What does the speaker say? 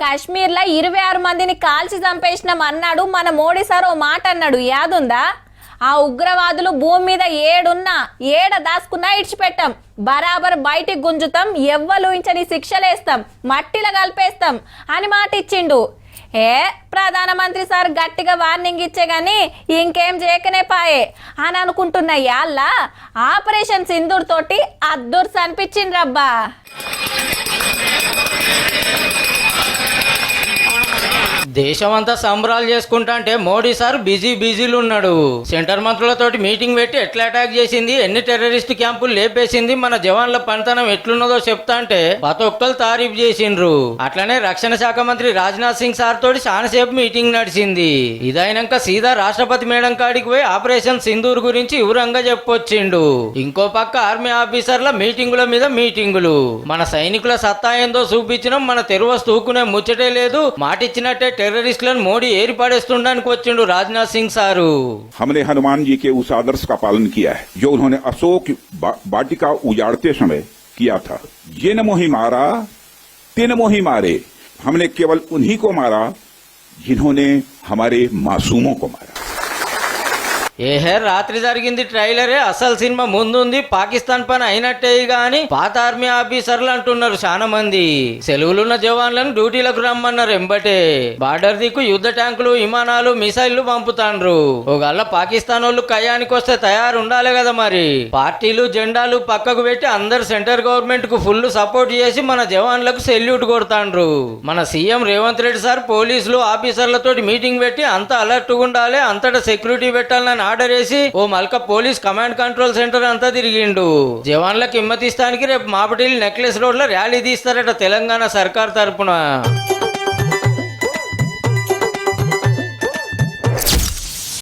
కాశ్మీర్లో 26 మందిని కాల్చి చంపేసినాం అన్నాడు మన మోడీ సార్. ఓ మాట అన్నాడు, యాదుందా? ఆ ఉగ్రవాదులు భూమి మీద ఏడ దాసుకున్నా ఇడిచిపెట్టాం, బరాబర్ బయటికి గుంజుతాం, ఎవ్వలూహించని శిక్షలేస్తాం, మట్టిలో కలిపేస్తాం అని మాట ఇచ్చిండు. ప్రధానమంత్రి సార్ గట్టిగా వార్నింగ్ ఇచ్చే గాని ఇంకేం చేయకనే పాయే అని అనుకుంటున్న యాళ్ళ ఆపరేషన్ సింధూర్ తోటి అద్దుర్స్ అనిపించిండ్రబ్బా. దేశమంతా సంబరాలు చేసుకుంటా అంటే మోడీ సార్ బిజీలు ఉన్నాడు. సెంటర్ మంత్రులతోటి మీటింగ్ పెట్టి ఎట్లా అటాక్ చేసింది, ఎన్ని టెర్రరిస్ట్ క్యాంపులు లేపేసింది, మన జవాన్ల పనితనం ఎట్లున్నదో చెప్తా అంటే ప్రతి ఒక్కరు తారీఫ్ చేసిండ్రు. అట్లనే రక్షణ శాఖ మంత్రి రాజ్నాథ్ సింగ్ సార్ తోటి చాలాసేపు మీటింగ్ నడిచింది. ఇదైనాక సీదా రాష్ట్రపతి మేడం కాడికి పోయి ఆపరేషన్ సింధూర్ గురించి వివరంగా చెప్పొచ్చిండు. ఇంకో పక్క ఆర్మీ ఆఫీసర్ల మీటింగుల మీద మీటింగులు. మన సైనికుల సత్తా ఏందో చూపించడం, మన తెరువ తూకునే ముచ్చటే లేదు, మాటిచ్చినట్టే टेररिस्टలను మోడీ ఏరిపడేస్తుండడానికి వచ్చిండు రాజ్నాథ్ సింగ్ సారు. हमने हनुमान जी के उस आदर्श का पालन किया है जो उन्होंने अशोक वाटिका उजाड़ते समय किया था। ये न मोही मारा तीन मोही मारे, हमने केवल उन्हीं को मारा जिन्होंने हमारे मासूमों को मारा। రాత్రి జరిగింది ట్రైలరే, అసలు సినిమా ముందుంది, పాకిస్తాన్ పని అయినట్టే గాని పాత ఆర్మీ ఆఫీసర్లు అంటున్నారు చాలా మంది. సెలవులున్న జవాన్లను డ్యూటీలకు రమ్మన్నారు. ఎంబటే బార్డర్ దిక్కు యుద్ధ ట్యాంకులు, విమానాలు, మిసైళ్లు పంపుతాండ్రు. ఒకళ్ళ పాకిస్తాన్ వాళ్ళు కయ్యానికి వస్తే తయారు ఉండాలి కదా. మరి పార్టీలు జెండాలు పక్కకు పెట్టి అందరు సెంటర్ గవర్నమెంట్ కు ఫుల్ సపోర్ట్ చేసి మన జవాన్లకు సెల్యూట్ కొడతాండ్రు. మన సీఎం రేవంత్ రెడ్డి సార్ పోలీసులు ఆఫీసర్లతో మీటింగ్ పెట్టి అంతా అలర్ట్ గా ఉండాలి, అంతటా సెక్యూరిటీ పెట్టాలని ఆర్డర్ వేసి ఓ Malka police command control centre అంతా తిరిగిండు. జవాన్లకు హిమ్మతిస్తానికి రేపు మాపటిల్లి నెక్లెస్ రోడ్ లో ర్యాలీ తీస్తారట తెలంగాణ సర్కార్ తరపున.